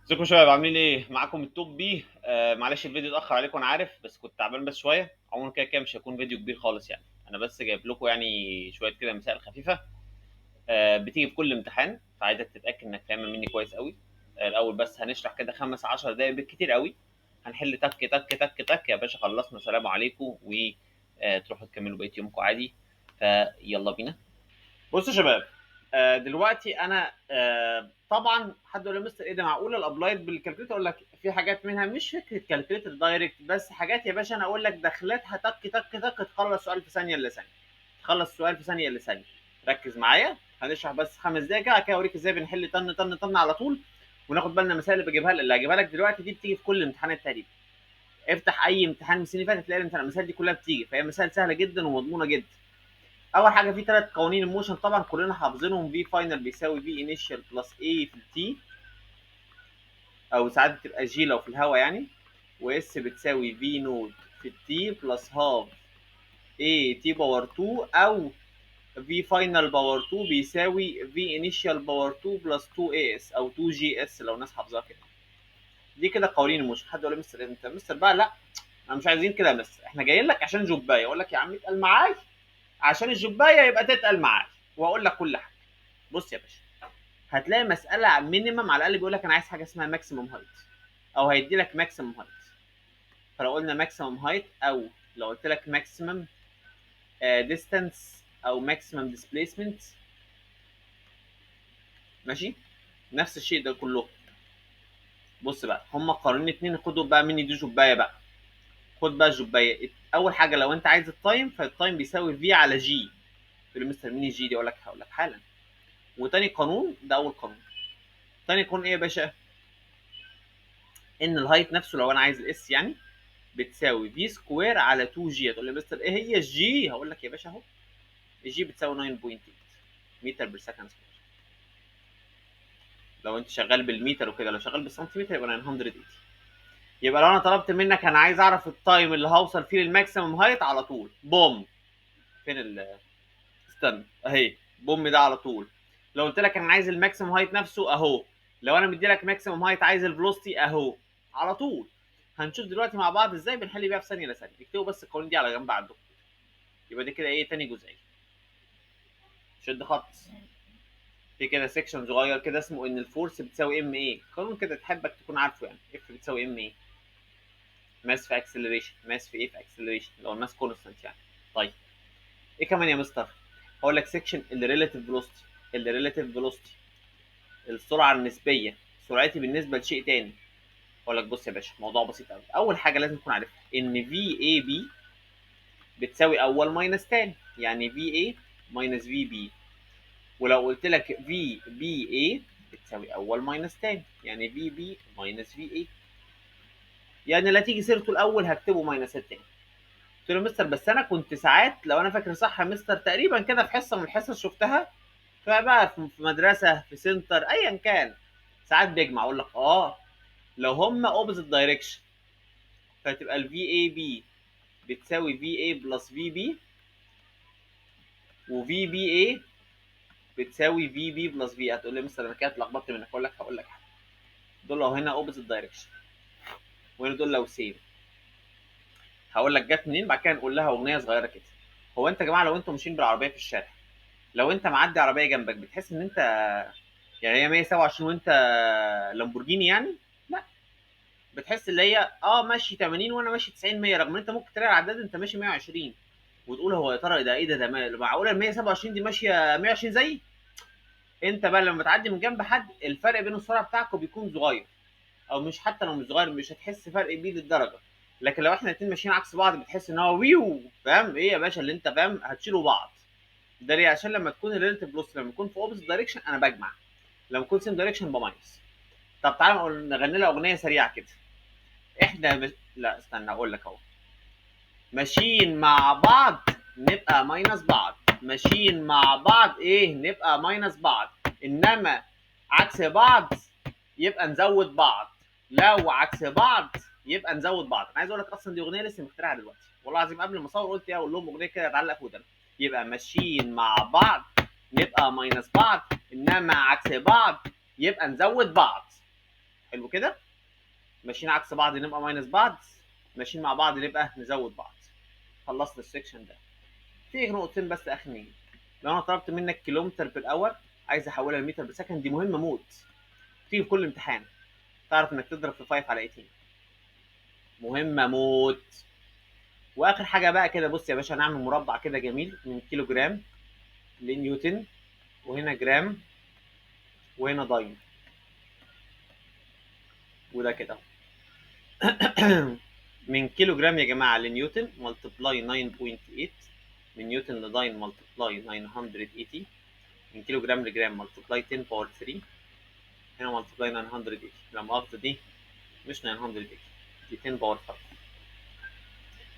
ازيكم يا شباب عاملين ايه؟ معاكم التوب بي. معلش الفيديو اتأخر عليكم انا عارف، بس كنت تعبان بس شوية. عموما كده كده مش هيكون فيديو كبير خالص يعني. انا بس جايب لكم يعني شوية كده مسائل خفيفة بتيجي في كل امتحان، فعايزك تتأكد انك فاهمها مني كويس قوي. الاول بس هنشرح كده 15 دقايق بالكتير قوي. هنحل تك تك تك تك يا باشا، خلصنا سلام عليكم وتروحوا تكملوا بقية يومكم عادي. فيلا بينا. بصوا يا شباب، دلوقتي انا طبعا حد يقول لي مستر ايه ده معقوله الابلايد بالكالكوليتر؟ اقول لك في حاجات منها مش فكره كالكوليتر دايركت، بس حاجات يا باشا انا اقول لك دخلتها تك تك تك تخلص سؤال في ثانيه الا ثانيه. تخلص سؤال في ثانيه الا ثانيه. ركز معايا، هنشرح بس 5 دقايق كده اوريك ازاي بنحل طن طن طن على طول. وناخد بالنا المسائل اللي هجيبها لك دلوقتي دي بتيجي في كل الامتحانات تقريبا. افتح اي امتحان من السنين اللي فاتت تلاقي المسائل دي كلها بتيجي، فهي مسائل سهله جدا ومضمونه جدا. اول حاجه في 3 قوانين الموشن طبعا كلنا حافظينهم، في فاينل بيساوي في انيشال بلس اي في التي، او ساعات بتبقى جي لو في الهواء يعني. واس بتساوي في نود في التي بلس هاف اي تي باور 2، او في فاينل باور 2 بيساوي في انيشال باور 2 بلس 2 اي اس او 2 جي اس لو الناس حافظاها كده. دي كده قوانين الموشن. حد يقول لي مستر انت مستر بقى؟ لا، احنا مش عايزين كده يا مستر، احنا جايين لك عشان جوبايه. اقول لك يا عم اتقل معاي عشان الجوبايه يبقى تتقل معاي، واقول لك كل حاجه. بص يا باشا، هتلاقي مساله مينيمم على الاقل بيقول لك انا عايز حاجه اسمها ماكسيمم هايت، او هيدي لك ماكسيمم هايت. فلو قلنا ماكسيمم هايت، او لو قلت لك ماكسيمم ديستانس او ماكسيمم ديسبيسمنت، ماشي، نفس الشيء ده كله. بص بقى، هم قانونين اتنين، خدوا بقى مني دي جوبايه بقى. خد بقى الجوبايه. اول حاجه لو انت عايز التايم، فالتايم بيساوي في على جي. تقول لي مستر مين الجي دي؟ اقول لك هقول لك حالا. وتاني قانون ده اول قانون. تاني قانون ايه يا باشا؟ ان الهايت نفسه لو انا عايز الاس يعني بتساوي في سكوير على 2 جي. هتقول لي مستر ايه هي الجي؟ هقول لك يا باشا اهو، الجي بتساوي 9.8 متر بير سكند سكوير. لو انت شغال بالمتر وكده، لو شغال بالسنتيمتر يبقى 980. يبقى لو انا طلبت منك انا عايز اعرف التايم اللي هوصل فيه للماكسيمم هايت، على طول بوم. فين استنى اهي، بوم ده على طول. لو قلت لك انا عايز الماكسيمم هايت نفسه اهو. لو انا مدي لك ماكسيمم هايت عايز الفلوستي اهو، على طول. هنشوف دلوقتي مع بعض ازاي بنحل بيها في ثانيه لثانيه. اكتبوا بس القوانين دي على جنب عندكم. يبقى دي كده ايه؟ تاني جزئيه. شد خط. في كده سيكشن صغير كده اسمه ان الفورس بتساوي ام ايه. قانون كده تحبك تكون عارفه يعني. اف بتساوي ام ايه، ماس في اكسلريشن. ماس في ايه؟ في اكسلريشن، لو الماس كونستانت يعني. طيب ايه كمان يا مستر؟ هقول لك سيكشن الريلاتيف فيلوسيتي. الريلاتيف فيلوسيتي، السرعه النسبيه، سرعتي بالنسبه لشيء تاني. اقول لك بص يا باشا، موضوع بسيط قوي. اول حاجه لازم تكون عارفها ان في اي بي بتساوي اول ماينس تاني، يعني في اي ماينس في بي. ولو قلت لك في بي اي بتساوي اول ماينس تاني، يعني في بي ماينس في اي. يعني لا تيجي سيرته الاول هكتبه ماينس التاني. قلت له مستر بس انا كنت ساعات لو انا فاكر صح يا مستر تقريبا كده في حصه من الحصص شفتها، فبقى في مدرسه في سنتر ايا كان، ساعات بيجمع. اقول لك لو هما اوبوزيت دايركشن فتبقى الفي اي بي بتساوي في اي بلس في بي، وفي بي اي بتساوي في بي بلس في. هتقول لي مستر انا كده اتلخبطت منك. هقول لك حاجه. دول لو هنا اوبوزيت دايركشن وهنا دول لو سيم، هقول لك جت منين بعد كده نقول لها اغنيه صغيره كده. هو انت يا جماعه لو انتم ماشيين بالعربيه في الشارع، لو انت معدي عربيه جنبك بتحس ان انت يعني هي 127 وانت لامبورجيني يعني؟ لا، بتحس اللي هي ماشي 80 وانا ماشي 90 100، رغم ان انت ممكن تلاقي العداد انت ماشي 120 وتقول هو يا ترى ده ايه ده معقوله ال 127 دي ماشيه 120 زيي؟ انت بقى لما تعدي من جنب حد الفرق بين السرعه بتاعكم بيكون صغير، او مش حتى لو مش صغير مش هتحس فرق كبير للدرجه. لكن لو احنا الاثنين ماشيين عكس بعض بتحس ان هو ويو، فاهم ايه يا باشا اللي انت فاهم هتشيلوا بعض. ده ليه؟ عشان لما تكون الريليتيف فيلوسيتي لما يكون في اوبوزيت دايركشن انا بجمع، لما يكون سيم دايركشن بماينس. طب تعالى نغني لها اغنيه سريعه كده. لا استنى اقول لك اهو. ماشيين مع بعض نبقى ماينس بعض، ماشيين مع بعض ايه؟ نبقى ماينس بعض. انما عكس بعض يبقى نزود بعض، لو عكس بعض يبقى نزود بعض. انا عايز اقول لك اصلا دي اغنيه لسه مخترعها دلوقتي والله العظيم. قبل ما اصور قلت اقول لهم اغنيه كده تعلق في ودنك. يبقى ماشيين مع بعض نبقى ماينس بعض، انما عكس بعض يبقى نزود بعض. حلو كده. ماشيين عكس بعض نبقى ماينس بعض، ماشيين مع بعض نبقى نزود بعض. خلصنا السكشن ده. في نقطتين بس اخرين. لو انا طلبت منك كيلومتر بير اور عايز احولها لمتر بير سكند، دي مهمه موت، تيجي في كل امتحان تعرف انك تضرب في 5 على 18، مهمه موت. واخر حاجه بقى كده، بص يا باشا هنعمل مربع كده جميل من كيلو جرام لنيوتن، وهنا جرام وهنا داين، وده كده من كيلو جرام يا جماعه لنيوتن ملتبلاي 9.8، من نيوتن لداين ملتبلاي 980، من كيلو جرام لجرام ملتبلاي 10 باور 3، هنا ملتبلاي 980. لا مؤاخذه دي مش 980، دي 10 باور 5.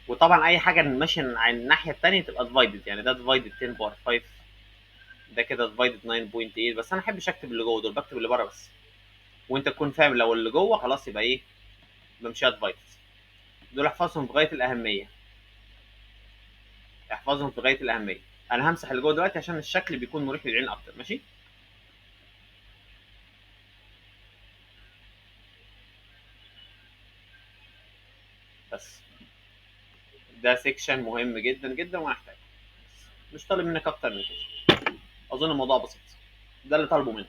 وطبعا اي حاجه ماشيه على الناحيه الثانيه تبقى ديفايدد، يعني ده ديفايدد 10 باور 5، ده كده ديفايدد 9.8. بس انا ما احبش اكتب اللي جوه دول، بكتب اللي بره بس، وانت تكون فاهم لو اللي جوه خلاص يبقى ايه، بمشيها ديفايدد. دول احفظهم في غايه الاهميه، احفظهم في غايه الاهميه. انا همسح اللي جوه دلوقتي عشان الشكل بيكون مريح للعين اكتر، ماشي. بس ده سيكشن مهم جدا جدا وهحتاج، مش طالب منك اكتر من كده، اظن الموضوع بسيط. ده اللي طالبه منك.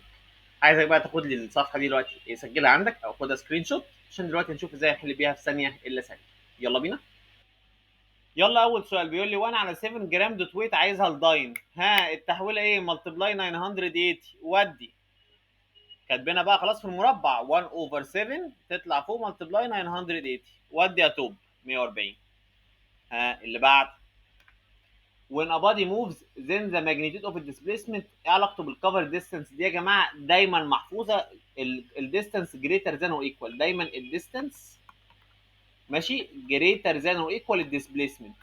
عايزك بقى تاخد لي الصفحه دي دلوقتي، سجلها عندك او خدها سكرين شوت عشان دلوقتي نشوف ازاي نحل بيها في ثانيه الا ثانيه. يلا بينا. يلا اول سؤال بيقول لي 1 على 7 جرام دوت ويت عايزها الداين، ها التحويله ايه؟ ملتبلاي 980 ودي كاتبينها بقى خلاص في المربع، 1 اوفر 7 تطلع فوق ملتبلاي 980 ودي يا توب 140. ها اللي بعد when a body moves then the magnitude of displacement، ايه علاقته بالكفر ديستانس دي يا جماعه؟ دايما محفوظه الديستانس جريتر ذان او ايكوال، دايما الديستانس ماشي جريتر ذان او ايكوال الديسبيسمنت.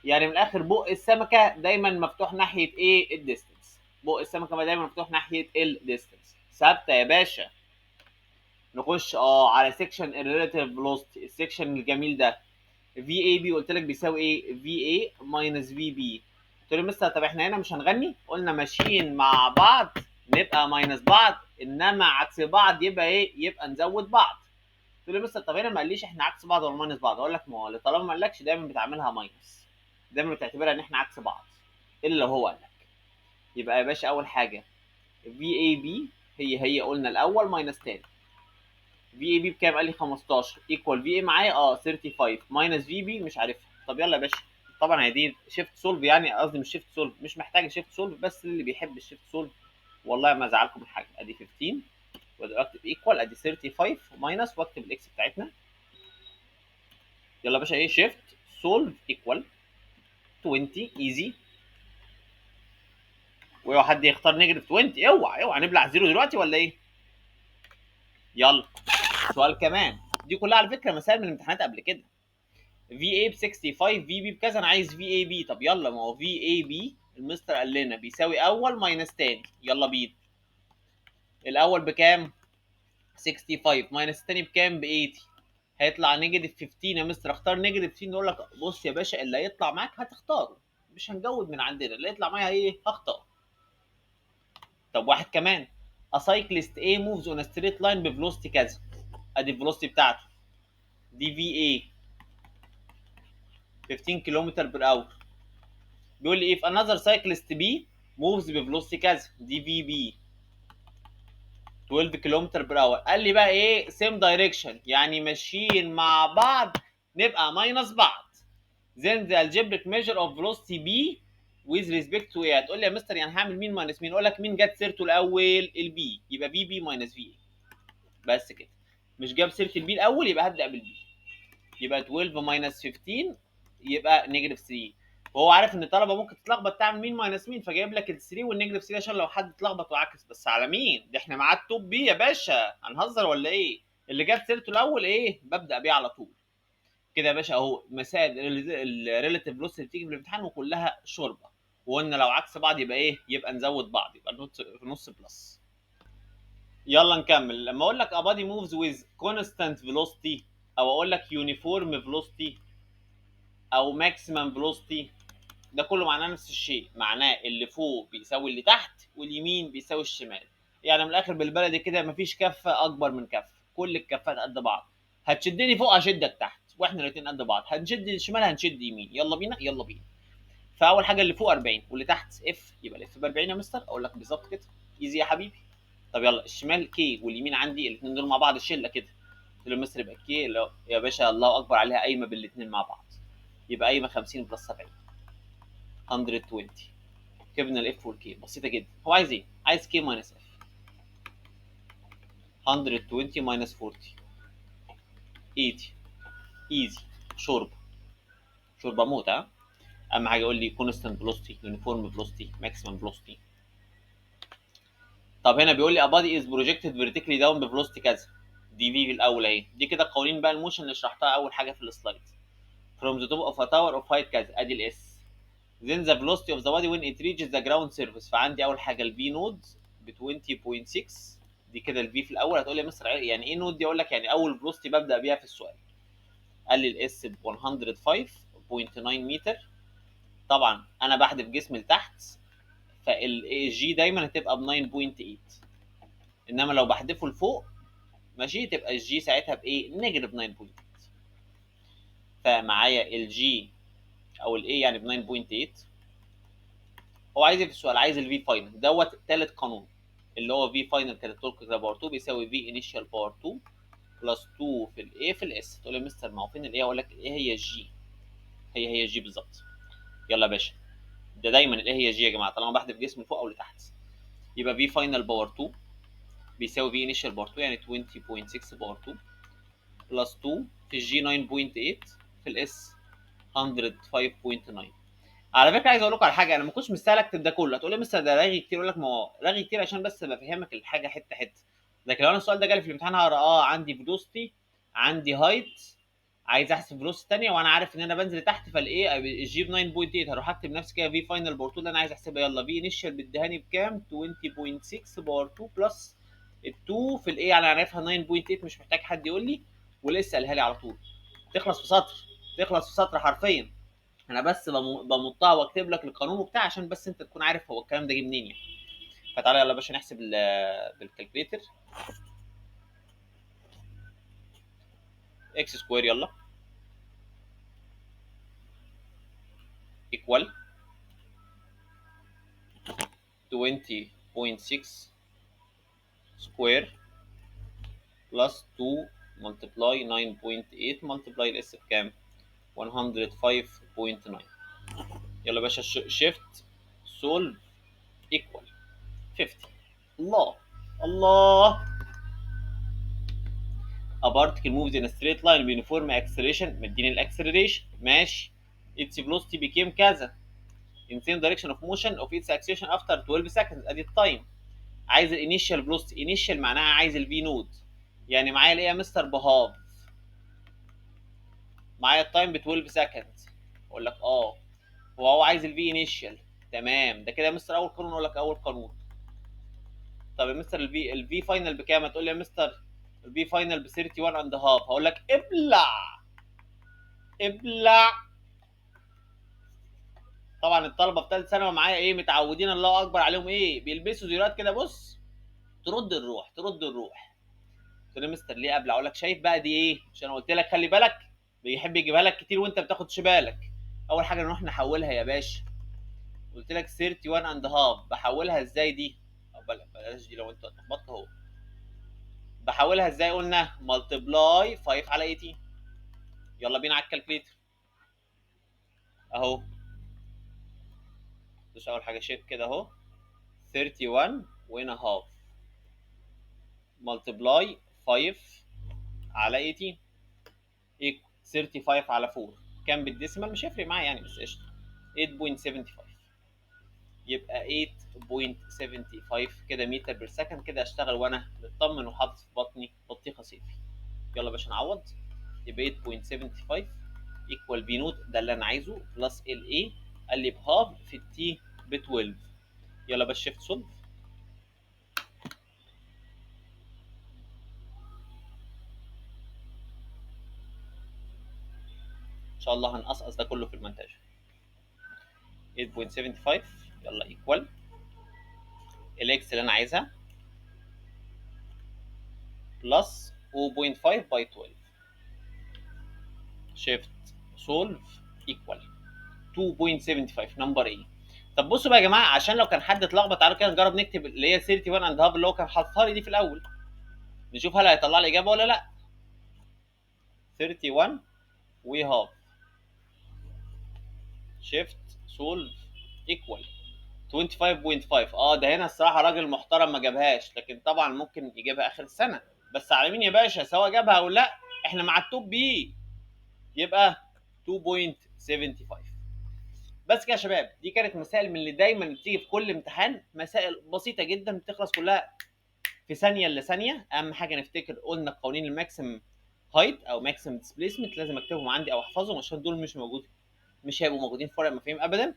يعني من الاخر بق السمكه دايما مفتوح ناحيه ايه؟ الديستانس. بق السمكه دايما مفتوح ناحيه الديستانس، ثابته يا باشا. نخش على سيكشن الريلاتيف فيلوسيتي، السيكشن الجميل ده. في اي بي قلت لك بيساوي ايه؟ في اي ماينس في بي. قلت له مستر طب احنا هنا مش هنغني، قلنا ماشيين مع بعض نبقى ماينس بعض، انما عكس بعض يبقى ايه؟ يبقى نزود بعض. قلت له مستر طب هنا ما قاليش احنا عكس بعض ولا ماينس بعض، اقول لك ما هو طالما ما قالكش دايما بتعملها ماينس، دايما بتعتبرها ان احنا عكس بعض الا هو قال لك. يبقى يا باشا اول حاجه في اي بي هي قلنا الاول ماينس تاني. في اي بي بكام؟ قال لي 15 ايكوال في اي معايا 35 ماينس في بي مش عارفها. طب يلا يا باشا، طبعا هي دي شيفت سولف، يعني قصدي مش شيفت سولف، مش محتاج شيفت سولف، بس اللي بيحب الشيفت سولف والله ما ازعلكم من حاجه. ادي 15 واكتب ايكوال، ادي 35 ماينس واكتب الاكس بتاعتنا. يلا يا باشا ايه؟ شيفت سولف ايكوال 20 ايزي. واوعى حد يختار نيجاتيف 20، اوعى نبلع زيرو دلوقتي ولا ايه؟ يلا سؤال كمان. دي كلها على فكره مسائل من الامتحانات قبل كده. في اي ب 65 في بي بكذا، انا عايز في اي بي. طب يلا، ما هو في اي بي المستر قال لنا بيساوي اول ماينس تاني، يلا بينا. الاول بكام؟ 65 ماينس التاني بكام؟ ب 80، هيطلع نيجاتيف 15 يا مستر. اختار نيجاتيف 15. نقول لك بص يا باشا اللي هيطلع معاك هتختاره، مش هنجود من عندنا، اللي يطلع معايا ايه هختار. طب واحد كمان، a cyclist A moves on a straight line بفلوسيتي كذا، ادي الفلوسيتي بتاعته دي في اي 15 كيلومتر بر اور. بيقول لي if another cyclist B moves بفلوسيتي كذا، دي في بي 12 كيلومتر بر اور. قال لي بقى ايه؟ سيم دايركشن، يعني ماشيين مع بعض نبقى ماينس بعض. then the algebraic measure of velocity B with respect to ايه؟ هتقول لي يا مستر يعني هعمل مين ماينس مين؟ اقول لك مين جت سيرته الاول؟ البي، يبقى في بي ماينس في. بس كده. مش جاب سيره البي الاول يبقى هبدا بالبي. يبقى 12 ماينس 15 يبقى نيجاتيف 3. وهو عارف ان الطلبه ممكن تتلخبط تعمل مين ماينس مين، فجايب لك ال 3 والنيجاتيف 3 عشان لو حد اتلخبط وعكس. بس على مين؟ ده احنا معاه التوب بي يا باشا، هنهزر ولا ايه؟ اللي جاب سيرته الاول ايه؟ ببدا بيه على طول. كده يا باشا اهو مسائل الريلاتيف فيلوسيتي اللي بتيجي في الامتحان وكلها شوربه. وقلنا لو عكس بعض يبقى ايه؟ يبقى نزود بعض، يبقى في نص بلس. يلا نكمل. لما اقول لك a body moves with constant velocity، او اقول لك uniform velocity او maximum velocity، ده كله معناه نفس الشيء، معناه اللي فوق بيساوي اللي تحت واليمين بيساوي الشمال. يعني من الاخر بالبلدي كده مفيش كفه اكبر من كفه، كل الكفات قد بعض. هتشدني فوق هشدك تحت، واحنا الاثنين قد بعض. هنشد الشمال هنشد يمين. يلا بينا يلا بينا. فاول حاجه اللي فوق 40 واللي تحت اف، يبقى الاف ب 40 يا مستر. اقول لك بالظبط كده، ايزي يا حبيبي. طب يلا الشمال كي واليمين عندي الاثنين دول مع بعض الشله كده. قلت له مستر يبقى كي يا باشا الله اكبر عليها قايمه بالاثنين مع بعض. يبقى قايمه 50 بلس 70 120. جبنا الاف والكي، بسيطه جدا. هو عايز ايه؟ عايز كي ماينس اف. 120 ماينس 40 80. ايزي. شوربه شوربه موت. ها اهم حاجه يقول لي كونستنت فيلوسيتي، يونيفورم فيلوسيتي، ماكسيمم فيلوسيتي. طب هنا بيقول لي a body is projected vertically down بفيلوسيتي كذا. دي في الاول اهي. دي كده قوانين بقى الموشن اللي شرحتها اول حاجه في السلايد. from the top of a tower of height كذا، ادي الاس. then the velocity of the body when it reaches the ground surface. فعندي اول حاجه الفي نود ب 20.6. دي كده الفي في الاول. هتقول لي يا مستر يعني ايه نود دي؟ اقول لك يعني اول فيلوسيتي ببدا بيها في السؤال. قال لي الاس ب 105.9 متر. طبعا انا بحذف جسم لتحت، فالجي دايما هتبقى ب 9.8. انما لو بحذفه لفوق ماشي تبقى الجي ساعتها بايه؟ نيجاتيف 9.8. فمعايا الجي او الاي يعني ب 9.8. هو عايز ايه في السؤال؟ عايز الفي فاينل دوت ثالث قانون اللي هو في فاينل كانت التورك كده باور 2 بيساوي في انيشال باور 2 بلس 2 في الاي في الاس. تقول لي مستر ما هو فين الاي؟ اقول لك الاي هي الجي. هي الجي بالظبط. يلا يا باشا، ده دايما الاي هي جي يا جماعه طالما بحذف جسم لفوق او لتحت. يبقى في فاينل باور 2 بيساوي في انيشال باور 2 يعني 20.6 باور 2 بلس 2 في الجي 9.8 في الاس 105.9. على فكره عايز اقول لكم على حاجه، انا ما كنتش مستاهل اكتب ده كله. هتقول لي مستر ده رغي كتير. اقول لك ما هو رغي كتير عشان بس بفهمك الحاجه حته حته. لكن لو انا السؤال ده جالي في الامتحان هقرا عندي فيلوسيتي، عندي هايت، عايز احسب فيلوسيتي ثانيه وانا عارف ان انا بنزل تحت فالايه الجي ب 9.8. هروح اكتب نفسي كده في فاينل باور 2 اللي انا عايز احسبها. يلا في انيشال بيديهاني بكام؟ 20.6 باور 2 بلس ال 2 في الايه يعني عارفها 9.8 مش محتاج حد يقول لي. ولسه قالها لي على طول. تخلص في سطر، تخلص في سطر حرفيا. انا بس بمطها واكتب لك القانون وبتاع عشان بس انت تكون عارف هو الكلام ده جه منين يعني. فتعالى يلا يا باشا نحسب بالكالكليتر. اكس سكوير يلا ايكوال 20.6 سكوير بلس 2 ملتبلاي 9.8 ملتبلاي الاس بكام؟ 105.9. يلا يا باشا شيفت سولف ايكوال 50. الله الله. A particle moves in a straight line بuniform acceleration. مديني الاكسلريشن ماشي. its velocity became كذا in same direction of motion of its acceleration after 12 seconds. ادي التايم. عايز الانيشال فيلوسيتي. انيشال معناها عايز الفي نود. يعني معايا الايه يا مستر؟ بهاف. معايا التايم ب 12 سكند. اقول لك هو عايز الفي انيشال. تمام ده كده يا مستر اول قانون. اقول لك اول قانون. طب يا مستر الفي فاينل بكام؟ هتقول لي يا مستر الفي فاينل ب 31 اند هاف. هقول لك ابلع ابلع. طبعا الطلبه في ثالث ثانوي معايا ايه متعودين الله اكبر عليهم ايه بيلبسوا زيارات كده. بص ترد الروح ترد الروح. قلت له مستر ليه ابلع؟ اقول لك شايف بقى دي ايه؟ عشان قلت لك خلي بالك بيحب يجيبها لك كتير وانت بتاخدش بالك. اول حاجه نروح نحولها يا باشا. قلت لك 31 اند هاف بحولها ازاي دي؟ او بلاش دي لو انت اتلخبطت اهو. بحولها ازاي؟ قلنا ملتبلاي 5 على 18. يلا بينا على الكالكليتر اهو. دوس اول حاجه شيب كده اهو 31 وهنا هاف ملتبلاي 5 على 18 ايكو 35 على 4. كام بالديسيمال مش هيفرق معايا يعني بس قشطه 8.75. يبقى 8.75 كده متر بير سكند. كده اشتغل وانا مطمن وحاطط في بطني بطيخه صيفي. يلا يا باشا نعوض. يبقى 8.75 ايكوال في نوت ده اللي انا عايزه بلس ال اي. قال لي بهاف في التي ب 12. يلا بس شيفت سولف. ان شاء الله هنقصقص ده كله في المونتاج. 8.75 يلا ايكوال الاكس اللي انا عايزها بلس 0.5 باي 12 شيفت سولف ايكوال 2.75 نمبر ايه. طب بصوا بقى يا جماعه، عشان لو كان حد اتلخبط تعالوا كده نجرب نكتب اللي هي 31 اند هاف اللي هو كان حاططها لي دي في الاول، نشوف هل هيطلع لي اجابه ولا لا. 31 وهاف شيفت سولف ايكوال 25.5. ده هنا الصراحه راجل محترم ما جابهاش، لكن طبعا ممكن يجيبها اخر السنه. بس على مين يا باشا، سواء جابها او لا احنا مع التوب بي، يبقى 2.75. بس كده يا شباب، دي كانت مسائل من اللي دايما بتيجي في كل امتحان، مسائل بسيطه جدا بتخلص كلها في ثانيه الا ثانيه. اهم حاجه نفتكر قلنا قوانين الماكسيم هايت او ماكسيم ديسبيسمنت لازم اكتبهم عندي او احفظهم، عشان دول مش موجودين، مش هيبقوا موجودين في ورق المفاهيم ابدا.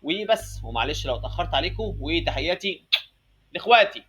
وبس، ومعلش لو اتاخرت عليكم، وتحياتي لاخواتي.